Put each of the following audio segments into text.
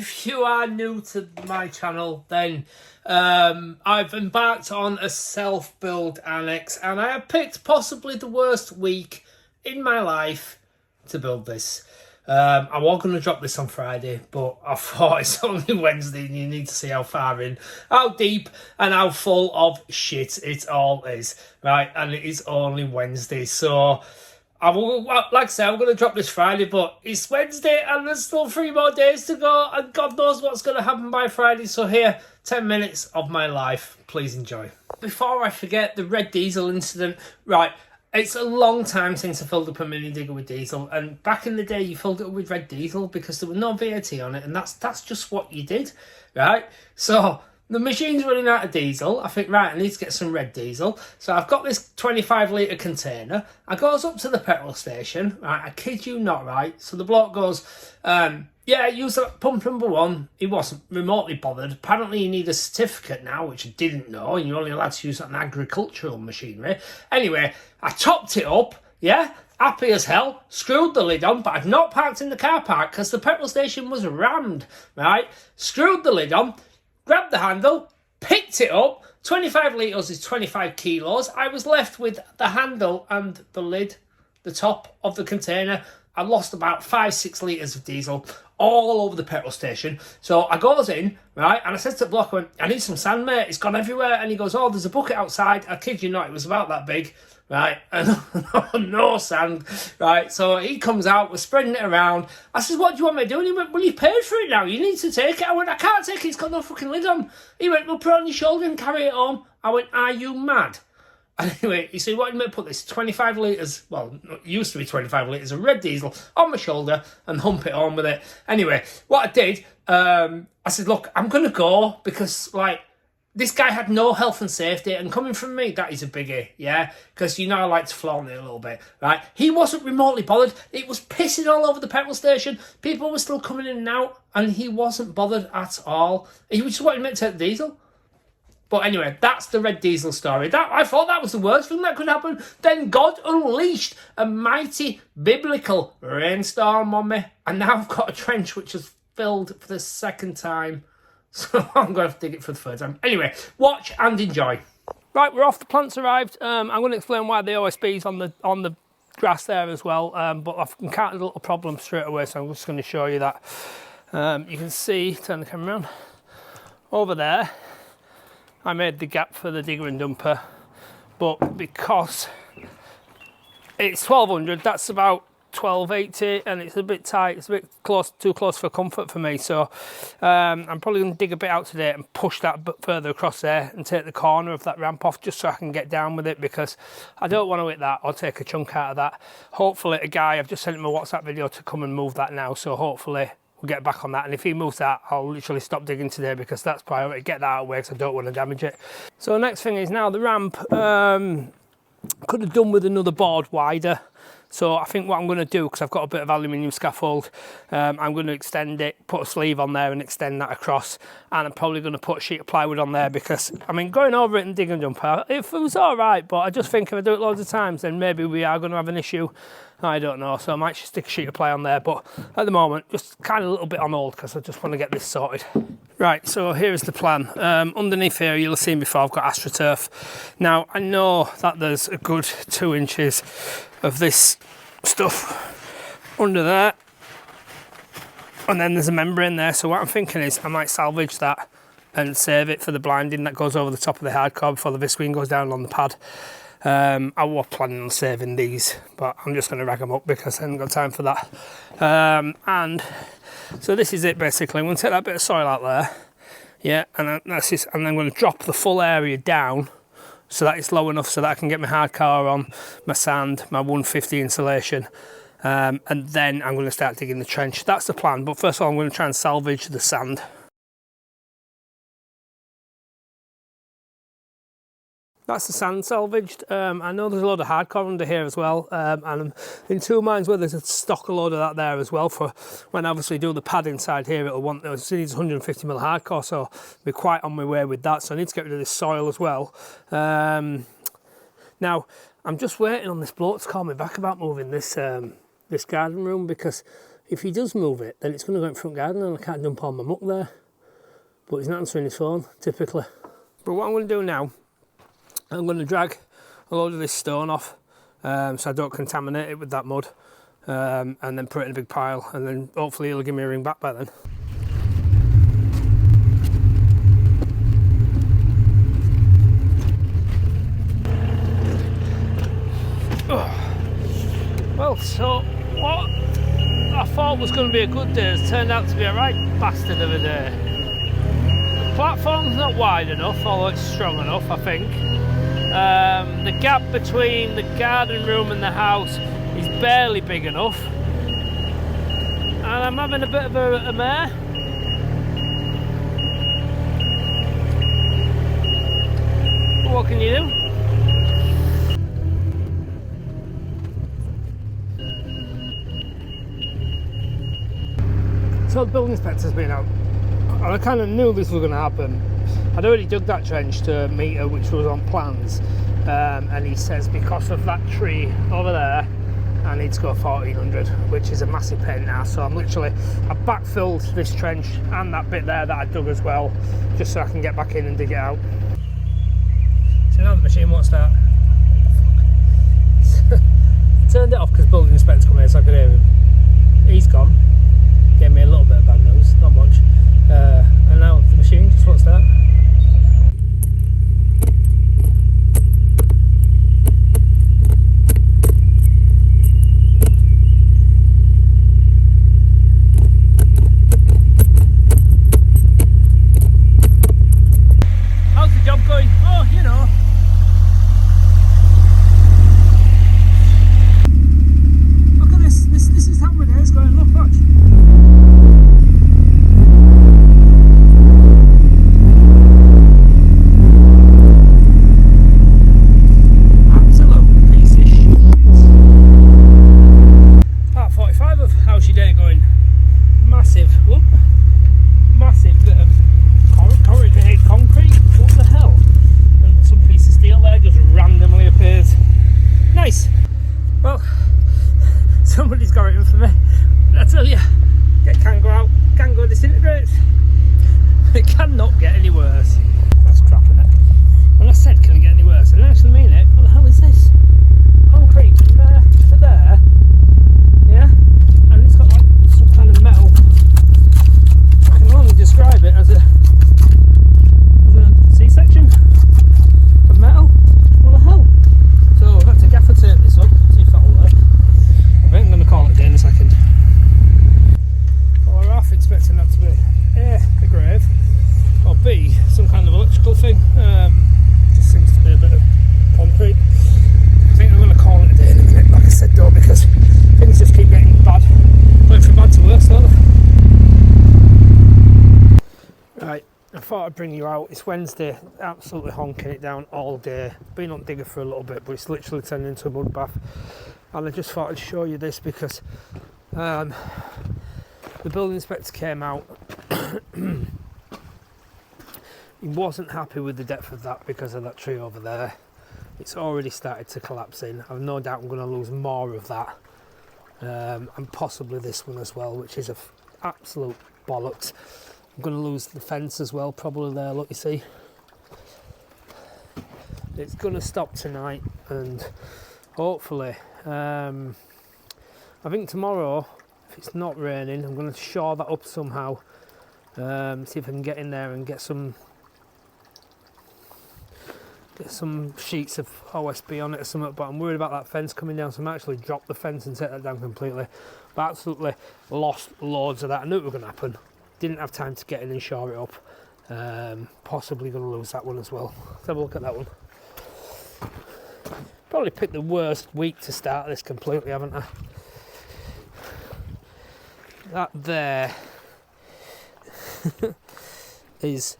if you are new to my channel, then I've embarked on a self-build annex, and I have picked possibly the worst week in my life to build this. I was going to drop this on Friday, but I thought it's only Wednesday and you need to see how far in, how deep and how full of shit it all is, right? And it is only Wednesday, so like I said, I'm going to drop this Friday, but it's Wednesday and there's still 3 more days to go, and God knows what's going to happen by Friday. So here, 10 minutes of my life. Please enjoy. Before I forget, the red diesel incident. Right, it's a long time since I filled up a mini digger with diesel, and back in the day you filled it up with red diesel because there was no VAT on it, and that's just what you did, right? So the machine's running out of diesel. I think, right, I need to get some red diesel. So I've got this 25 litre container. I goes up to the petrol station, right? I kid you not, right? So the bloke goes, yeah, use pump number 1. He wasn't remotely bothered. Apparently you need a certificate now, which I didn't know, and you're only allowed to use it on agricultural machinery. Anyway, I topped it up, yeah? Happy as hell, screwed the lid on, but I'd not parked in the car park because the petrol station was rammed, right? Screwed the lid on, grabbed the handle, picked it up. 25 litres is 25 kilos. I was left with the handle and the lid, the top of the container. I lost about 5-6 litres of diesel all over the petrol station. So I goes in, right, and I said to the bloke, I need some sand, mate. It's gone everywhere. And he goes, oh, there's a bucket outside. I kid you not, it was about that big, right, and no sand, right. So he comes out, we're spreading it around. I said, what do you want me to do? And he went, well, you paid for it now, you need to take it. I went, I can't take it, it's got no fucking lid on. He went, well, put it on your shoulder and carry it home. I went, are you mad? Anyway, he said, what do you mean put this 25 litres, well, it used to be 25 litres of red diesel on my shoulder and hump it on with it. Anyway, what I did, I said, look, I'm going to go because, like, this guy had no health and safety, and coming from me, that is a biggie, yeah? Because, you know, I like to flaunt it a little bit, right? He wasn't remotely bothered. It was pissing all over the petrol station. People were still coming in and out, and he wasn't bothered at all. He just wanted me to take the diesel. But anyway, that's the red diesel story. I thought that was the worst thing that could happen. Then God unleashed a mighty biblical rainstorm on me, and now I've got a trench which is filled for the 2nd time. So I'm going to have to dig it for the 3rd time. Anyway, watch and enjoy. Right, we're off. The plants arrived. I'm going to explain why the OSB's on the grass there as well. But I've encountered a little problem straight away, so I'm just going to show you that. You can see, turn the camera around, over there, I made the gap for the digger and dumper, but because it's 1200, that's about 1280, and it's a bit tight, it's a bit too close for comfort for me, so I'm probably going to dig a bit out today and push that a bit further across there and take the corner of that ramp off just so I can get down with it, because I don't want to hit that or take a chunk out of that. Hopefully a guy, I've just sent him a WhatsApp video to come and move that now, so hopefully we'll get back on that, and if he moves that, I'll literally stop digging today because that's priority. Get that out of the way because I don't want to damage it. So the next thing is now the ramp, could have done with another board wider. So I think what I'm going to do, because I've got a bit of aluminium scaffold, I'm going to extend it, put a sleeve on there and extend that across, and I'm probably going to put a sheet of plywood on there because, I mean, going over it and digging dumper, it was all right, but I just think if I do it loads of times, then maybe we are going to have an issue. I don't know, so I might just stick a sheet of ply on there, but at the moment, just kind of a little bit on hold because I just want to get this sorted. Right, so here's the plan. Underneath here, you'll have seen before, I've got AstroTurf. Now, I know that there's a good 2 inches of this stuff under there, and then there's a membrane there, so what I'm thinking is I might salvage that and save it for the blinding that goes over the top of the hardcore before the visqueen goes down on the pad. I was planning on saving these, but I'm just going to rag them up because I haven't got time for that. And so this is it basically. I'm going to take that bit of soil out there, yeah, and that's it, and then I'm going to drop the full area down so that it's low enough so that I can get my hardcore on, my sand, my 150 insulation, and then I'm going to start digging the trench. That's the plan, but first of all I'm going to try and salvage the sand. That's the sand salvaged. I know there's a load of hardcore under here as well, and I'm in 2 minds whether to stock a load of that there as well for when I obviously do the pad inside here. It needs 150 mil hardcore, so I'll be quite on my way with that. So I need to get rid of this soil as well. Now I'm just waiting on this bloke to call me back about moving this this garden room because if he does move it, then it's going to go in front garden and I can't dump all my muck there. But he's not answering his phone, typically. But what I'm going to do now, I'm going to drag a load of this stone off so I don't contaminate it with that mud, and then put it in a big pile, and then hopefully he'll give me a ring back by then. Well, so what I thought was going to be a good day has turned out to be a right bastard of a day. The platform's not wide enough, although it's strong enough, I think. The gap between the garden room and the house is barely big enough. And I'm having a bit of a mare. But what can you do? So the building inspector's been out, and I kind of knew this was going to happen. I'd already dug that trench to a metre which was on plans, and he says because of that tree over there I need to go 1400, which is a massive pain now. So I've backfilled this trench and that bit there that I dug as well, just so I can get back in and dig it out. So now the machine won't start. Turned it off because building inspector's come here so I could hear him. He's gone. Gave me a little bit of bad news, not much. And now the machine just won't start. How's the job going? Oh, you know. Look at this. This is how my day's going. Look, watch. Massive bit of corrugated concrete. What the hell? And some piece of steel there just randomly appears. Nice. Well, somebody's got it in for me. I tell you, it can go out, can go disintegrate. It cannot get any worse. That's crap, isn't it? When I said, can it get any worse? I didn't actually mean it. What the hell is this? Concrete from there to there. Yeah? And it's got like some kind of metal. I can only describe it as a C-section of metal. What the hell? So I've got to gaffer tape this up, see if that'll work. I think I'm going to call it a day in a second. Well, we're half expecting that to be A, a grave, or B, some kind of electrical thing. Just seems to be a bit of concrete. I think I'm going to call it a day in a minute, like I said though, because things just keep getting bad. Going from bad to worse, don't they? Right, I thought I'd bring you out. It's Wednesday, absolutely honking it down all day. Been on digger for a little bit, but it's literally turned into a mud bath. And I just thought I'd show you this because the building inspector came out. He wasn't happy with the depth of that because of that tree over there. It's already started to collapse in. I've no doubt I'm going to lose more of that. And possibly this one as well, which is a absolute bollocks. I'm going to lose the fence as well, probably there, look, you see. It's going to stop tonight, and hopefully, I think tomorrow, if it's not raining, I'm going to shore that up somehow. See if I can get in there and get some sheets of OSB on it or something, but I'm worried about that fence coming down, so I'm actually drop the fence and take that down completely. But absolutely lost loads of that. I knew it was going to happen. Didn't have time to get in and shore it up. Possibly going to lose that one as well. Let's have a look at that one. Probably picked the worst week to start this completely, haven't I? That there is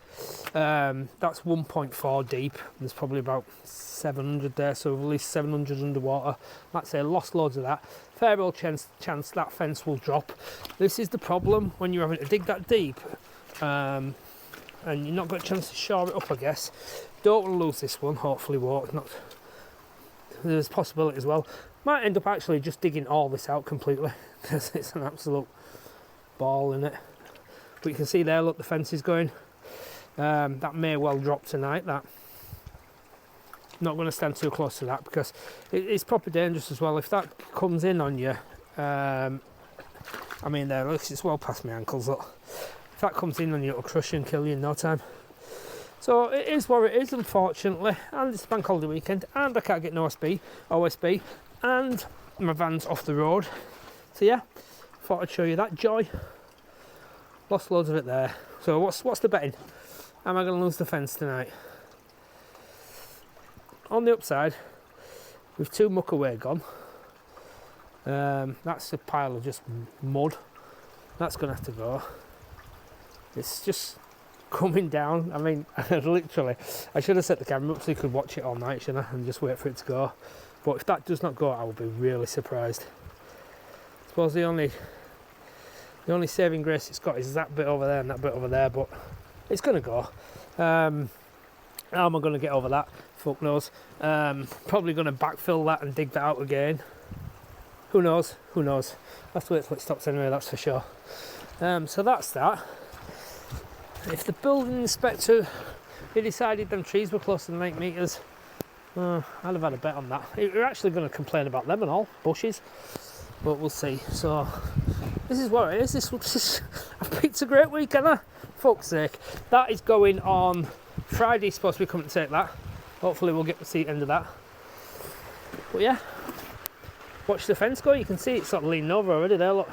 that's 1.4 deep. There's probably about 700 there, so at least 700 underwater. Like I say, lost loads of that. Fair old chance that fence will drop. This is the problem when you're having to dig that deep, and you're not got a chance to shore it up, I guess. Don't want to lose this one. Hopefully won't. Not there's a possibility as well. Might end up actually just digging all this out completely because it's an absolute ball in it. But you can see there, look, the fence is going. That may well drop tonight, that. Not going to stand too close to that because it's proper dangerous as well. If that comes in on you, I mean, there, look, it's well past my ankles, look. If that comes in on you, it'll crush you and kill you in no time. So it is what it is, unfortunately. And it's bank holiday weekend, and I can't get no OSB, and my van's off the road. So yeah, thought I'd show you that joy. Lost loads of it there. So what's the betting? Am I going to lose the fence tonight? On the upside, with 2 muck away gone, that's a pile of just mud. That's going to have to go. It's just coming down. I mean, literally, I should have set the camera up so you could watch it all night, shouldn't I? And just wait for it to go. But if that does not go, I will be really surprised. I suppose the only saving grace it's got is that bit over there and that bit over there, but it's going to go. How am I going to get over that? Fuck knows. Probably going to backfill that and dig that out again. Who knows? Who knows? Have to wait till it stops anyway, that's for sure. So that's that. If the building inspector he decided them trees were closer than 8 metres, I'd have had a bet on that. You're actually going to complain about them and all, bushes. But we'll see. So this is what it is. I've picked a great week, haven't I? Fuck's sake. That is going on Friday. Supposed to be coming to take that. Hopefully we'll get to see the end of that. But yeah, watch the fence go. You can see it's sort of leaning over already there, look.